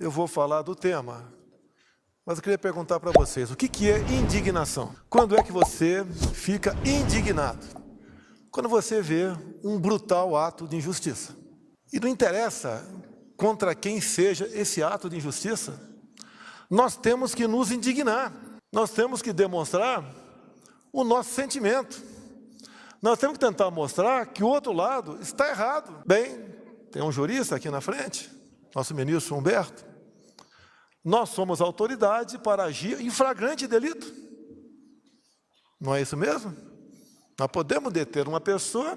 eu vou falar do tema, mas eu queria perguntar para vocês, o que é indignação? Quando é que você fica indignado? Quando você vê um brutal ato de injustiça. E não interessa contra quem seja esse ato de injustiça, nós temos que nos indignar, nós temos que demonstrar o nosso sentimento. Nós temos que tentar mostrar que o outro lado está errado. Bem, tem um jurista aqui na frente, nosso ministro Humberto. Nós somos autoridade para agir em flagrante delito. Não é isso mesmo? Nós podemos deter uma pessoa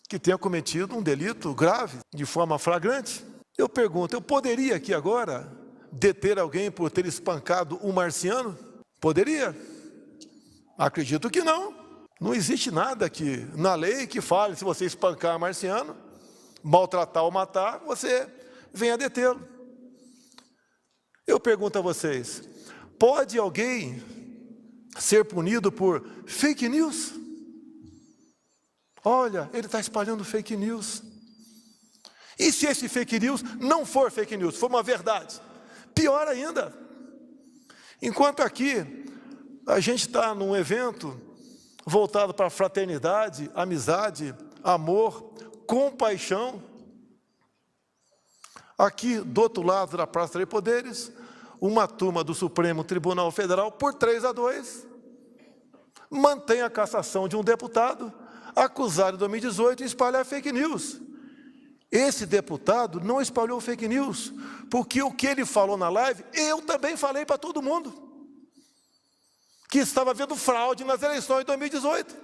que tenha cometido um delito grave, de forma flagrante. Eu pergunto, eu poderia aqui agora deter alguém por ter espancado um marciano? Poderia? Acredito que não. Não existe nada aqui na lei que fale, se você espancar marciano, maltratar ou matar, você venha detê-lo. Eu pergunto a vocês, pode alguém ser punido por fake news? Olha, ele está espalhando fake news. E se esse fake news não for fake news, for uma verdade? Pior ainda. Enquanto aqui a gente está num evento voltado para fraternidade, amizade, amor, compaixão. Aqui, do outro lado da Praça dos Poderes, uma turma do Supremo Tribunal Federal, por 3-2, mantém a cassação de um deputado acusado em 2018 de espalhar fake news. Esse deputado não espalhou fake news, porque o que ele falou na live, eu também falei para todo mundo, que estava havendo fraude nas eleições de 2018.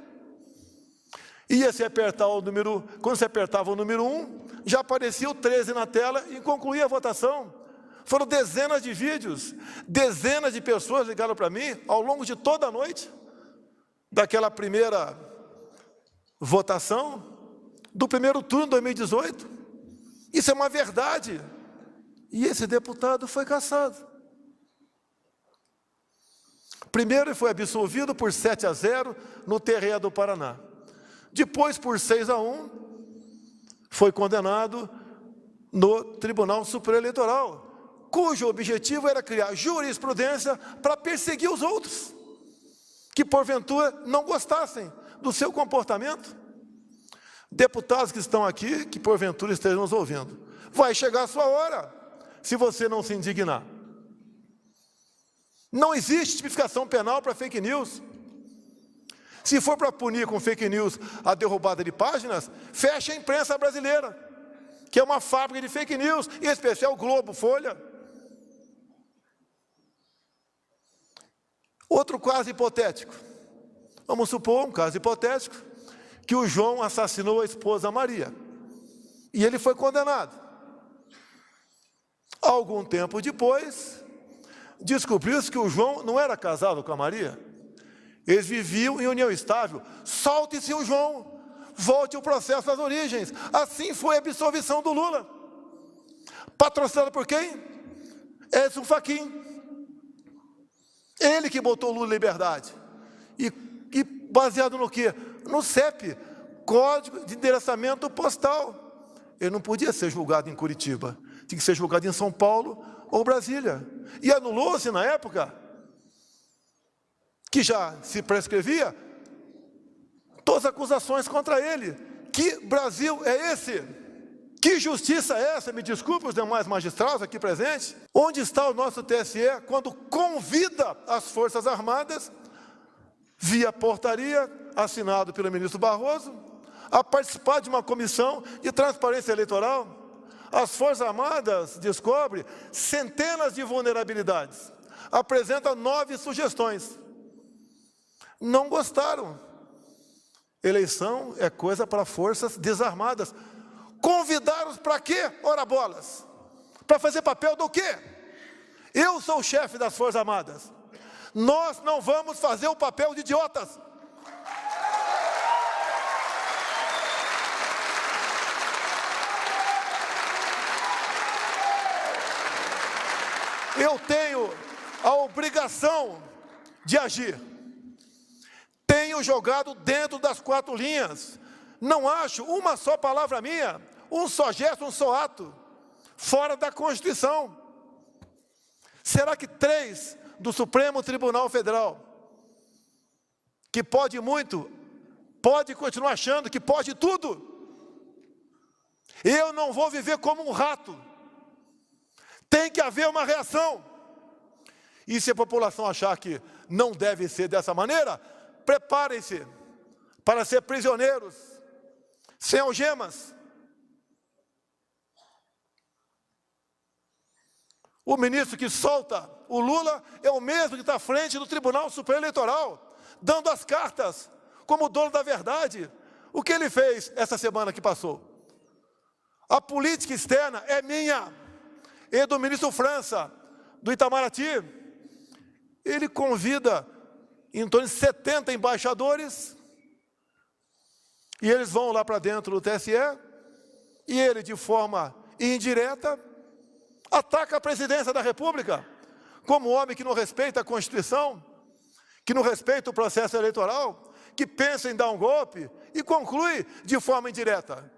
Ia se apertar o número, quando se apertava o número 1, já aparecia o 13 na tela e concluía a votação. Foram dezenas de vídeos, dezenas de pessoas ligaram para mim ao longo de toda a noite, daquela primeira votação, do primeiro turno de 2018. Isso é uma verdade. E esse deputado foi cassado. Primeiro ele foi absolvido por 7-0 no TRE do Paraná. Depois, por 6-1, foi condenado no Tribunal Superior Eleitoral, cujo objetivo era criar jurisprudência para perseguir os outros, que porventura não gostassem do seu comportamento. Deputados que estão aqui, que porventura estejam nos ouvindo, vai chegar a sua hora, se você não se indignar. Não existe tipificação penal para fake news. Se for para punir com fake news a derrubada de páginas, fecha a imprensa brasileira, que é uma fábrica de fake news, em especial Globo, Folha. Outro caso hipotético. Vamos supor um caso hipotético, que o João assassinou a esposa Maria. E ele foi condenado. Algum tempo depois, descobriu-se que o João não era casado com a Maria. Eles viviam em união estável. Solte-se o João, volte o processo às origens. Assim foi a absolvição do Lula. Patrocinado por quem? Edson Fachin. Ele que botou o Lula em liberdade. E baseado no quê? No CEP, Código de Endereçamento Postal. Ele não podia ser julgado em Curitiba. Tinha que ser julgado em São Paulo ou Brasília. E anulou-se na época, que já se prescrevia, todas as acusações contra ele. Que Brasil é esse? Que justiça é essa? Me desculpe os demais magistrados aqui presentes. Onde está o nosso TSE quando convida as Forças Armadas, via portaria, assinado pelo ministro Barroso, a participar de uma comissão de transparência eleitoral? As Forças Armadas descobrem centenas de vulnerabilidades, apresentam 9 sugestões. Não gostaram. Eleição é coisa para forças desarmadas. Convidaram-os para quê? Ora bolas. Para fazer papel do quê? Eu sou o chefe das Forças Armadas. Nós não vamos fazer o papel de idiotas. Eu tenho a obrigação de agir. Tenho jogado dentro das 4 linhas. Não acho uma só palavra minha, um só gesto, um só ato, fora da Constituição. Será que 3 do Supremo Tribunal Federal, que pode muito, pode continuar achando que pode tudo? Eu não vou viver como um rato. Tem que haver uma reação. E se a população achar que não deve ser dessa maneira, preparem-se para ser prisioneiros, sem algemas. O ministro que solta o Lula é o mesmo que está à frente do Tribunal Supremo Eleitoral, dando as cartas como dono da verdade. O que ele fez essa semana que passou? A política externa é minha e do ministro França, do Itamaraty. Ele convida em torno de 70 embaixadores e eles vão lá para dentro do TSE e ele, de forma indireta, ataca a presidência da República como homem que não respeita a Constituição, que não respeita o processo eleitoral, que pensa em dar um golpe e conclui de forma indireta.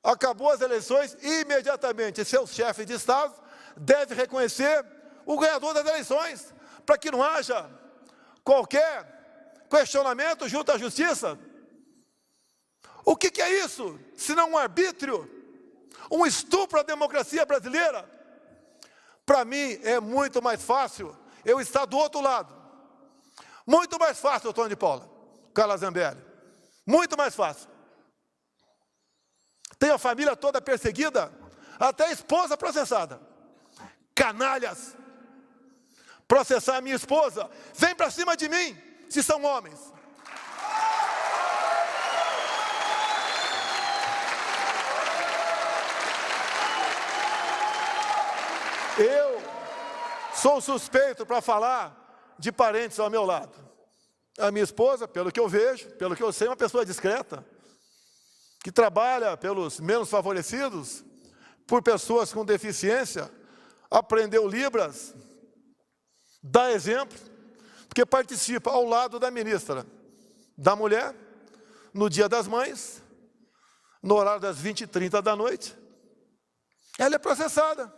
Acabou as eleições, imediatamente seu chefe de Estado deve reconhecer o ganhador das eleições, para que não haja qualquer questionamento junto à justiça. O que é isso, senão um arbítrio, um estupro à democracia brasileira? Para mim é muito mais fácil eu estar do outro lado. Muito mais fácil, Antônio de Paula, Carla Zambelli. Muito mais fácil. Tem a família toda perseguida, até a esposa processada. Canalhas! Processar a minha esposa, vem para cima de mim, se são homens. Eu sou suspeito para falar de parentes ao meu lado. A minha esposa, pelo que eu vejo, pelo que eu sei, é uma pessoa discreta, que trabalha pelos menos favorecidos, por pessoas com deficiência, aprendeu Libras, dá exemplo, porque participa ao lado da ministra da Mulher, no Dia das Mães, no horário das 20h30 da noite. Ela é processada.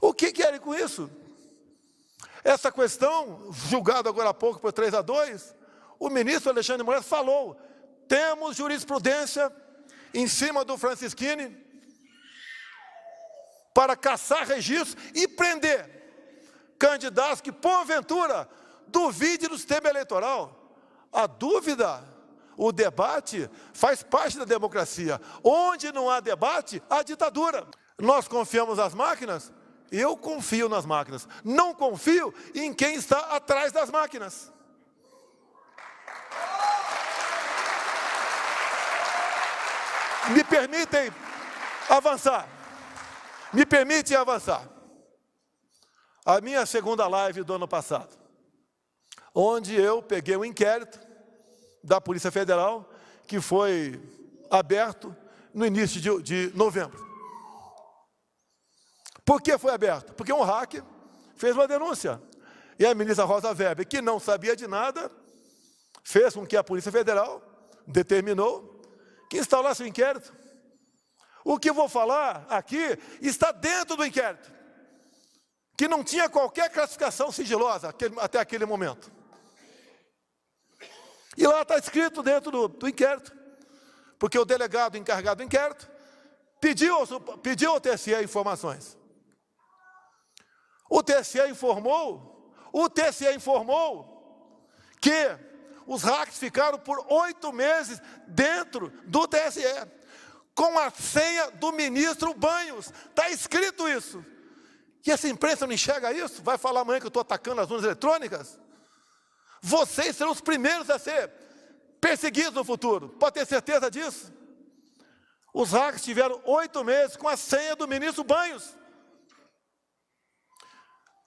O que querem com isso? Essa questão, julgada agora há pouco por 3-2, o ministro Alexandre de Moraes falou, temos jurisprudência em cima do Francisquini para caçar registros e prender candidatos que, porventura, duvidem do sistema eleitoral. A dúvida, o debate, faz parte da democracia. Onde não há debate, há ditadura. Nós confiamos nas máquinas? Eu confio nas máquinas. Não confio em quem está atrás das máquinas. Me permitem avançar. Me permitem avançar. A minha segunda live do ano passado, onde eu peguei um inquérito da Polícia Federal, que foi aberto no início de novembro. Por que foi aberto? Porque um hacker fez uma denúncia. E a ministra Rosa Weber, que não sabia de nada, fez com que a Polícia Federal determinou que instalasse o inquérito. O que eu vou falar aqui está dentro do inquérito, que não tinha qualquer classificação sigilosa até aquele momento. E lá está escrito dentro do inquérito, porque o delegado encarregado do inquérito pediu ao TSE informações. O TSE informou que os hackers ficaram por 8 meses dentro do TSE, com a senha do ministro Banhos. Está escrito isso. E essa imprensa não enxerga isso? Vai falar amanhã que eu estou atacando as urnas eletrônicas? Vocês serão os primeiros a ser perseguidos no futuro. Pode ter certeza disso. Os hackers tiveram 8 meses com a senha do ministro Banhos.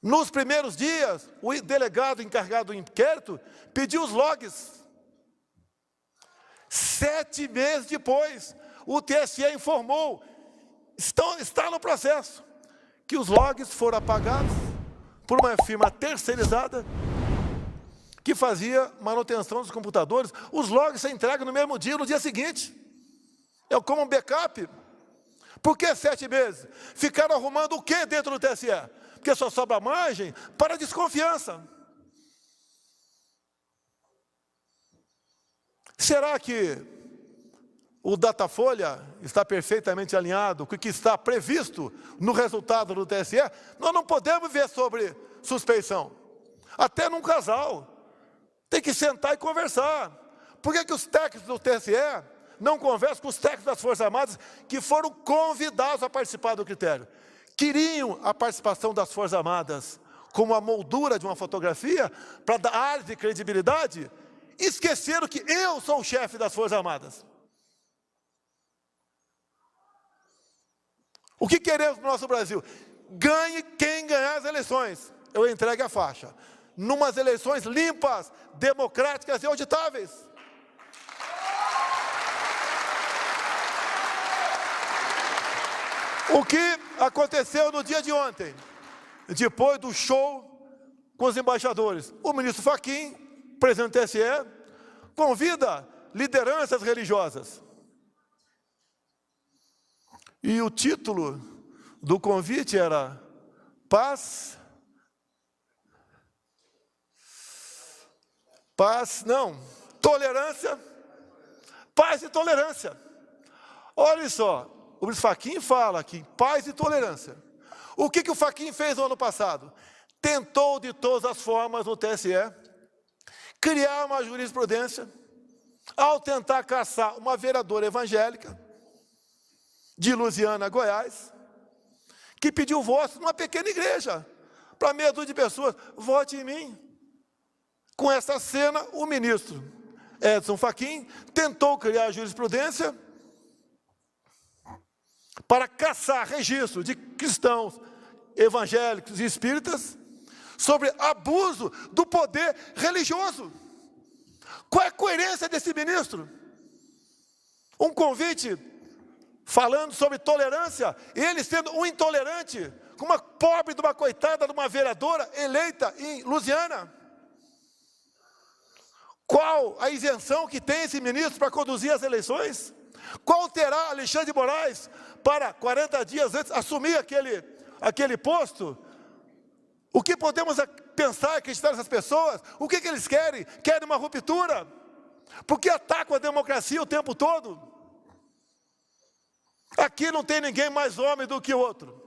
Nos primeiros dias, o delegado encarregado do inquérito pediu os logs. 7 meses depois, o TSE informou, está no processo, que os logs foram apagados por uma firma terceirizada que fazia manutenção dos computadores. Os logs são entregues no mesmo dia, no dia seguinte. É como um backup. Por que 7 meses? Ficaram arrumando o que dentro do TSE? Porque só sobra margem para desconfiança. Será que o Datafolha está perfeitamente alinhado com o que está previsto no resultado do TSE? Nós não podemos ver sobre suspeição. Até num casal. Tem que sentar e conversar. Por que os técnicos do TSE não conversam com os técnicos das Forças Armadas que foram convidados a participar do critério? Queriam a participação das Forças Armadas como a moldura de uma fotografia para dar ar de credibilidade? Esqueceram que eu sou o chefe das Forças Armadas. O que queremos no nosso Brasil? Ganhe quem ganhar as eleições. Eu entregue a faixa. Numas eleições limpas, democráticas e auditáveis. O que aconteceu no dia de ontem, depois do show com os embaixadores? O ministro Fachin, presidente do TSE, convida lideranças religiosas. E o título do convite era tolerância, paz e tolerância. Olha só, o ministro Fachin fala aqui, paz e tolerância. O que o Fachin fez no ano passado? Tentou de todas as formas no TSE criar uma jurisprudência ao tentar caçar uma vereadora evangélica de Lusiânia, Goiás, que pediu voto numa pequena igreja para meia dúzia de pessoas. Vote em mim. Com essa cena, o ministro Edson Fachin tentou criar a jurisprudência para caçar registro de cristãos, evangélicos e espíritas sobre abuso do poder religioso. Qual é a coerência desse ministro? Um convite falando sobre tolerância, ele sendo um intolerante, com uma pobre de uma coitada de uma vereadora eleita em Lusiânia. Qual a isenção que tem esse ministro para conduzir as eleições? Qual terá Alexandre de Moraes para 40 dias antes assumir aquele posto? O que podemos pensar, acreditar nessas pessoas? O que eles querem? Querem uma ruptura? Porque atacam a democracia o tempo todo? Aqui não tem ninguém mais homem do que o outro.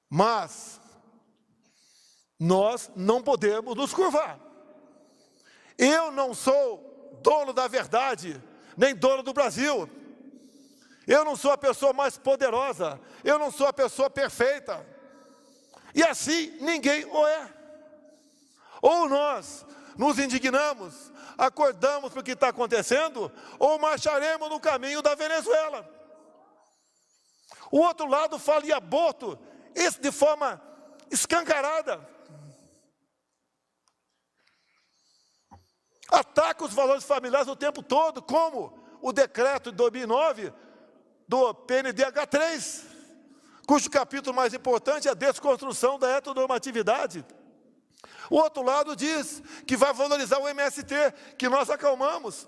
Mas nós não podemos nos curvar. Eu não sou dono da verdade, nem dono do Brasil. Eu não sou a pessoa mais poderosa. Eu não sou a pessoa perfeita. E assim ninguém o é. Ou nós nos indignamos, acordamos para o que está acontecendo, ou marcharemos no caminho da Venezuela. O outro lado fala em aborto, esse de forma escancarada. Ataca os valores familiares o tempo todo, como o decreto de 2009 do PNDH3, cujo capítulo mais importante é a desconstrução da heteronormatividade. O outro lado diz que vai valorizar o MST, que nós acalmamos,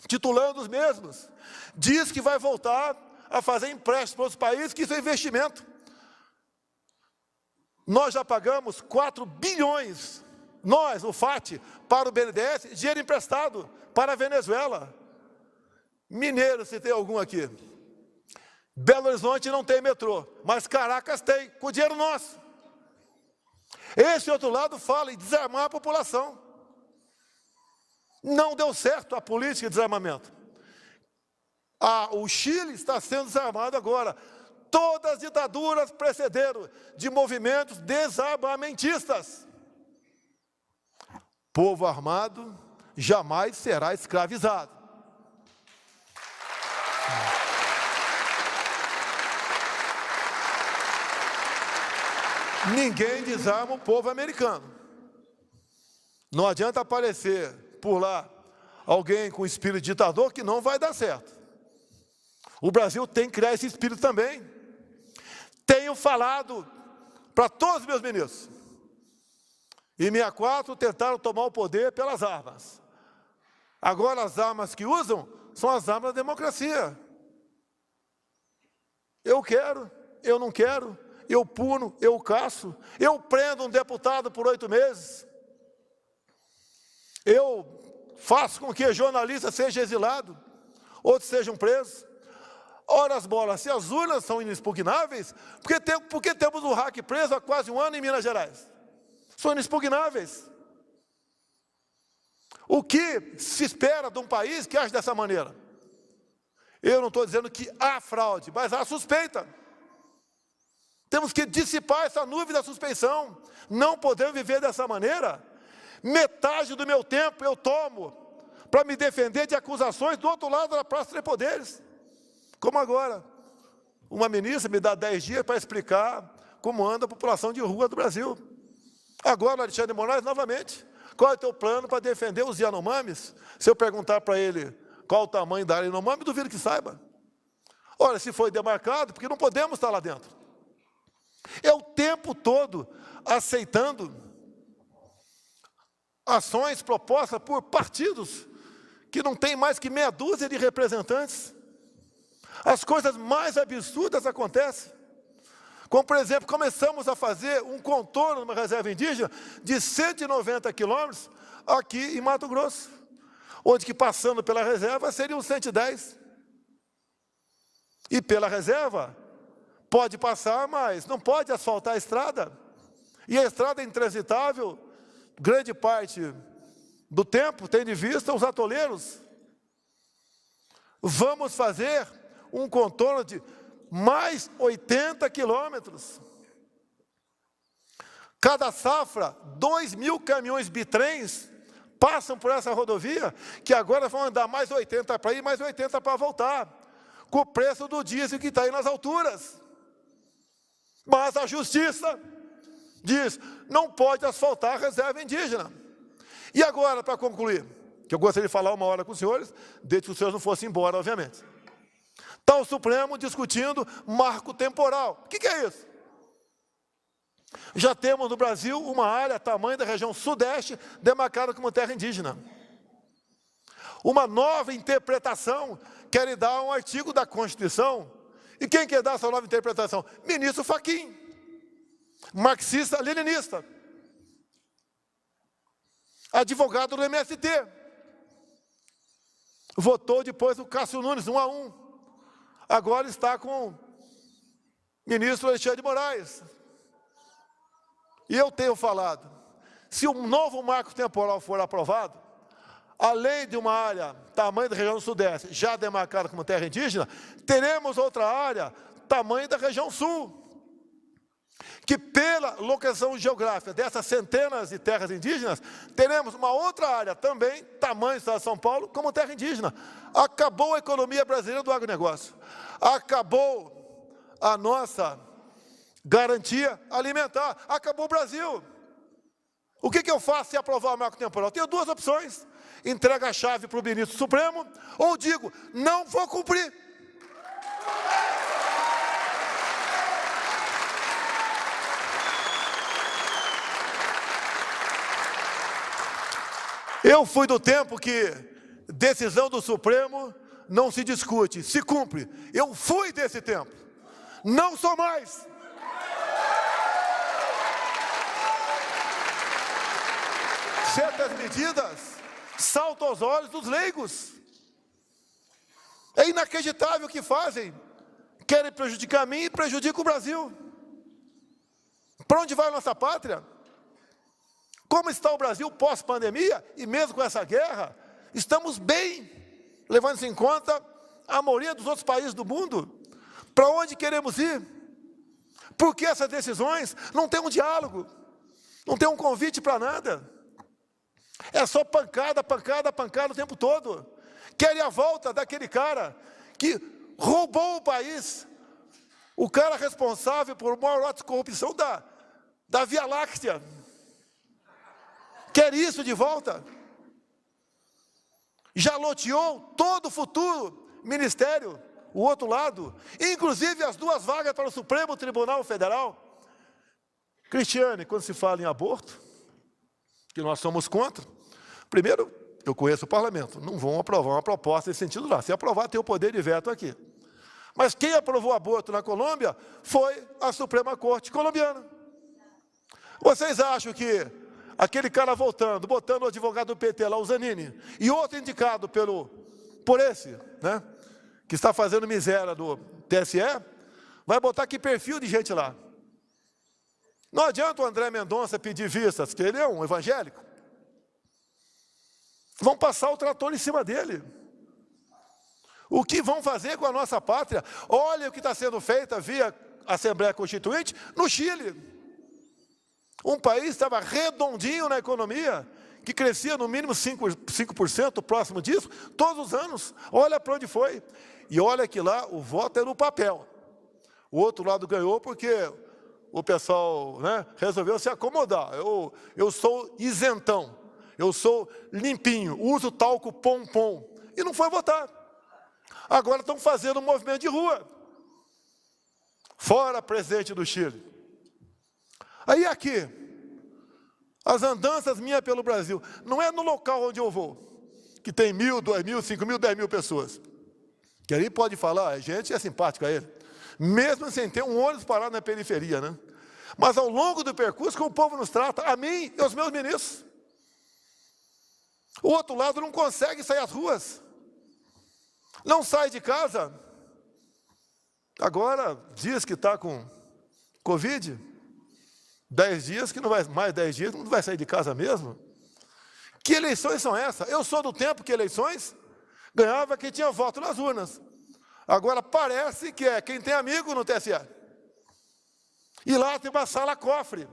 titulando os mesmos. Diz que vai voltar a fazer empréstimos para os países, que isso é investimento. Nós já pagamos 4 bilhões, nós, o FAT, para o BNDES, dinheiro emprestado para a Venezuela. Mineiro, se tem algum aqui. Belo Horizonte não tem metrô, mas Caracas tem, com dinheiro nosso. Esse outro lado fala em desarmar a população. Não deu certo a política de desarmamento. O Chile está sendo desarmado agora. Todas as ditaduras precederam de movimentos desarmamentistas. Povo armado jamais será escravizado. Ninguém desarma o povo americano. Não adianta aparecer por lá alguém com espírito ditador, que não vai dar certo. O Brasil tem que criar esse espírito também. Tenho falado para todos os meus ministros. Em 64 tentaram tomar o poder pelas armas. Agora as armas que usam são as armas da democracia. Eu quero, eu não quero, eu puno, eu caço, eu prendo um deputado por 8 meses, eu faço com que jornalista seja exilado, outros sejam presos. Ora as bolas, se as urnas são inexpugnáveis, por que temos o hack preso há quase 1 ano em Minas Gerais? São inexpugnáveis. O que se espera de um país que age dessa maneira? Eu não estou dizendo que há fraude, mas há suspeita. Temos que dissipar essa nuvem da suspeição. Não podemos viver dessa maneira. Metade do meu tempo eu tomo para me defender de acusações do outro lado da Praça dos Três Poderes. Como agora, uma ministra me dá 10 dias para explicar como anda a população de rua do Brasil. Agora, Alexandre de Moraes, novamente, qual é o teu plano para defender os Yanomamis? Se eu perguntar para ele qual o tamanho da área Yanomami, duvido que saiba. Olha, se foi demarcado, porque não podemos estar lá dentro. É o tempo todo aceitando ações propostas por partidos que não tem mais que meia dúzia de representantes. As coisas mais absurdas acontecem. Como, por exemplo, começamos a fazer um contorno numa reserva indígena de 190 quilômetros aqui em Mato Grosso, onde que passando pela reserva seriam 110. E pela reserva pode passar, mas não pode asfaltar a estrada. E a estrada é intransitável, grande parte do tempo, tendo em vista os atoleiros. Vamos fazer um contorno de mais 80 quilômetros. Cada safra, 2.000 caminhões bitrens passam por essa rodovia, que agora vão andar mais 80 para ir, mais 80 para voltar, com o preço do diesel que está aí nas alturas. Mas a justiça diz, não pode asfaltar a reserva indígena. E agora, para concluir, que eu gostaria de falar 1 hora com os senhores, desde que os senhores não fossem embora, obviamente. Está o Supremo discutindo marco temporal. O que é isso? Já temos no Brasil uma área tamanho da região sudeste demarcada como terra indígena. Uma nova interpretação quer dar um artigo da Constituição. E quem quer dar essa nova interpretação? Ministro Fachin, marxista-leninista, advogado do MST. Votou depois o Cássio Nunes, 1-1. Agora está com o ministro Alexandre de Moraes. E eu tenho falado, se um novo marco temporal for aprovado, além de uma área tamanho da região sudeste, já demarcada como terra indígena, teremos outra área tamanho da região sul, que pela localização geográfica dessas centenas de terras indígenas, teremos uma outra área também, tamanho do estado de São Paulo, como terra indígena. Acabou a economia brasileira do agronegócio. Acabou a nossa garantia alimentar. Acabou o Brasil. O que eu faço se aprovar o marco temporal? Tenho 2 opções. Entrega a chave para o ministro Supremo, ou digo, não vou cumprir. Eu fui do tempo que decisão do Supremo não se discute, se cumpre. Eu fui desse tempo. Não sou mais. Certas medidas saltam aos olhos dos leigos. É inacreditável o que fazem. Querem prejudicar a mim e prejudicam o Brasil. Para onde vai a nossa pátria? Como está o Brasil pós-pandemia, e mesmo com essa guerra, estamos bem, levando-se em conta a maioria dos outros países do mundo. Para onde queremos ir? Por que essas decisões? Não tem um diálogo, não tem um convite para nada. É só pancada, pancada, pancada o tempo todo. Querem a volta daquele cara que roubou o país, o cara responsável por uma maior ato de corrupção da Via Láctea. Quer isso de volta? Já loteou todo o futuro ministério, o outro lado, inclusive as 2 vagas para o Supremo Tribunal Federal. Cristiane, quando se fala em aborto, que nós somos contra, primeiro, eu conheço o parlamento, não vão aprovar uma proposta nesse sentido lá. Se aprovar, tem o poder de veto aqui. Mas quem aprovou o aborto na Colômbia foi a Suprema Corte colombiana. Vocês acham que aquele cara voltando, botando o advogado do PT lá, o Zanini, e outro indicado por esse, né, que está fazendo miséria do TSE, vai botar que perfil de gente lá? Não adianta o André Mendonça pedir vistas, que ele é um evangélico. Vão passar o trator em cima dele. O que vão fazer com a nossa pátria? Olha o que está sendo feito via Assembleia Constituinte no Chile. Um país estava redondinho na economia, que crescia no mínimo 5% próximo disso, todos os anos. Olha para onde foi. E olha que lá o voto é no papel. O outro lado ganhou porque o pessoal, né, resolveu se acomodar. Eu sou isentão, eu sou limpinho, uso talco pom-pom. E não foi votar. Agora estão fazendo um movimento de rua. Fora presidente do Chile. Aí aqui, as andanças minhas pelo Brasil, não é no local onde eu vou, que tem 1.000, 2.000, 5.000, 10.000 pessoas. Que ali pode falar, a gente é simpático a ele. Mesmo sem ter um ônibus parado na periferia, né? Mas ao longo do percurso, como o povo nos trata, a mim e aos meus ministros. O outro lado não consegue sair às ruas. Não sai de casa. Agora diz que está com Covid. 10 dias, que não vai, mais 10 dias, não vai sair de casa mesmo. Que eleições são essas? Eu sou do tempo que eleições ganhava quem tinha voto nas urnas. Agora parece que é quem tem amigo no TSE. E lá tem uma sala cofre,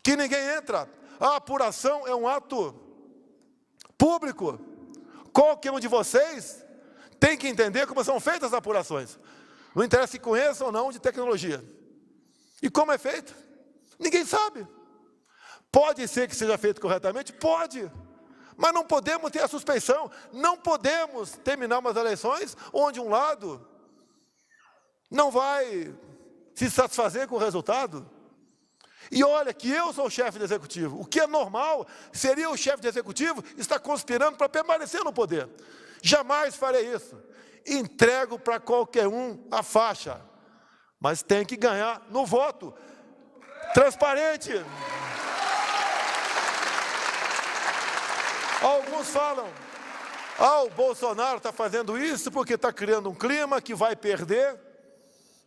que ninguém entra. A apuração é um ato público. Qualquer um de vocês tem que entender como são feitas as apurações. Não interessa se conheçam ou não de tecnologia. E como é feito? Ninguém sabe. Pode ser que seja feito corretamente? Pode. Mas não podemos ter a suspeição. Não podemos terminar umas eleições onde um lado não vai se satisfazer com o resultado. E olha que eu sou o chefe do executivo. O que é normal seria o chefe do executivo estar conspirando para permanecer no poder. Jamais farei isso. Entrego para qualquer um a faixa. Mas tem que ganhar no voto. Transparente. Alguns falam, o Bolsonaro está fazendo isso porque está criando um clima que vai perder.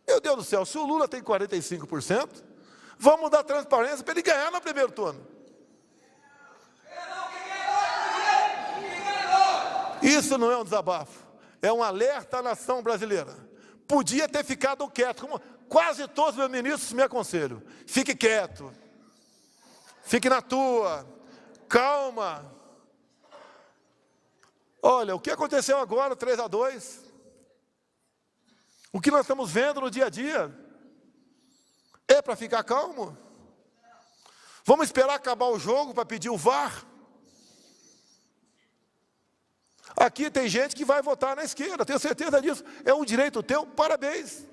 Meu Deus do céu, se o Lula tem 45%, vamos dar transparência para ele ganhar no primeiro turno. Isso não é um desabafo, é um alerta à nação brasileira. Podia ter ficado quieto, como quase todos os meus ministros me aconselham. Fique quieto, fique na tua, calma. Olha, o que aconteceu agora, 3-2, o que nós estamos vendo no dia a dia, é para ficar calmo? Vamos esperar acabar o jogo para pedir o VAR? Aqui tem gente que vai votar na esquerda, tenho certeza disso. É um direito teu, parabéns.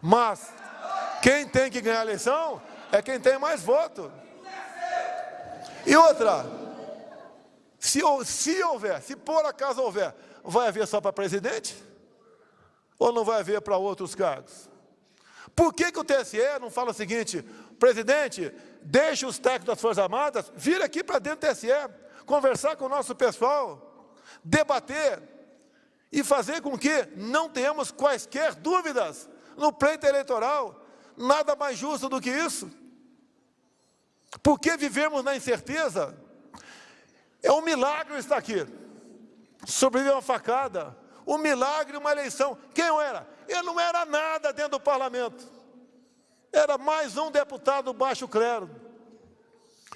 Mas quem tem que ganhar a eleição é quem tem mais voto. E outra, se houver, se por acaso houver, vai haver só para presidente? Ou não vai haver para outros cargos? Por que o TSE não fala o seguinte: presidente, deixe os técnicos das Forças Armadas vir aqui para dentro do TSE, conversar com o nosso pessoal, debater e fazer com que não tenhamos quaisquer dúvidas no pleito eleitoral? Nada mais justo do que isso. Por que vivemos na incerteza? É um milagre estar aqui. Sobreviver uma facada, um milagre, uma eleição. Quem eu era? Eu não era nada dentro do parlamento. Era mais um deputado baixo clero,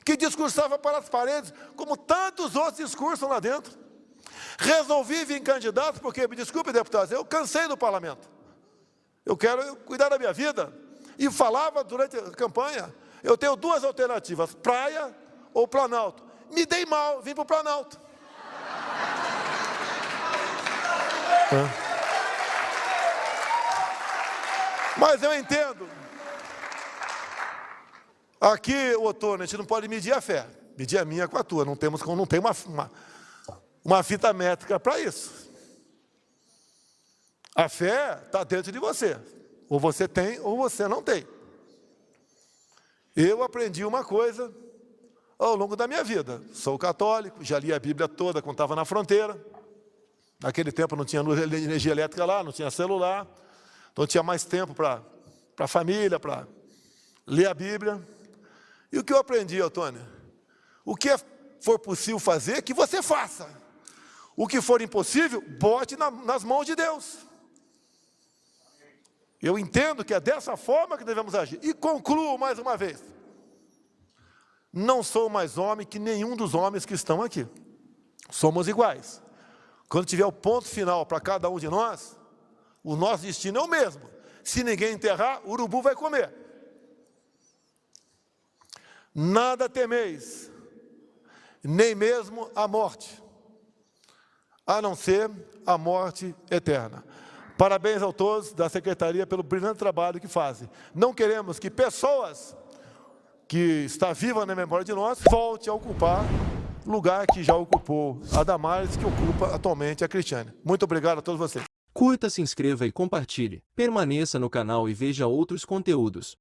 que discursava para as paredes, como tantos outros discursam lá dentro. Resolvi vir candidato, porque, me desculpe, deputados, eu cansei do parlamento. Eu quero cuidar da minha vida. E falava durante a campanha, eu tenho duas alternativas, praia ou Planalto. Me dei mal, vim para o Planalto. Mas eu entendo. Aqui, Otônio, a gente não pode medir a fé. Medir a minha com a tua. Não tem uma fita métrica para isso. A fé está dentro de você. Ou você tem, ou você não tem. Eu aprendi uma coisa ao longo da minha vida. Sou católico, já li a Bíblia toda quando estava na fronteira. Naquele tempo não tinha energia elétrica lá, não tinha celular. Então tinha mais tempo para a família, para ler a Bíblia. E o que eu aprendi, Antônio? O que for possível fazer, que você faça. O que for impossível, bote nas mãos de Deus. Eu entendo que é dessa forma que devemos agir. E concluo mais uma vez. Não sou mais homem que nenhum dos homens que estão aqui. Somos iguais. Quando tiver o ponto final para cada um de nós, o nosso destino é o mesmo. Se ninguém enterrar, o urubu vai comer. Nada temeis, nem mesmo a morte, a não ser a morte eterna. Parabéns a todos da Secretaria pelo brilhante trabalho que fazem. Não queremos que pessoas que estão vivas na memória de nós voltem a ocupar lugar que já ocupou a Damares, que ocupa atualmente a Cristiane. Muito obrigado a todos vocês. Curta, se inscreva e compartilhe. Permaneça no canal e veja outros conteúdos.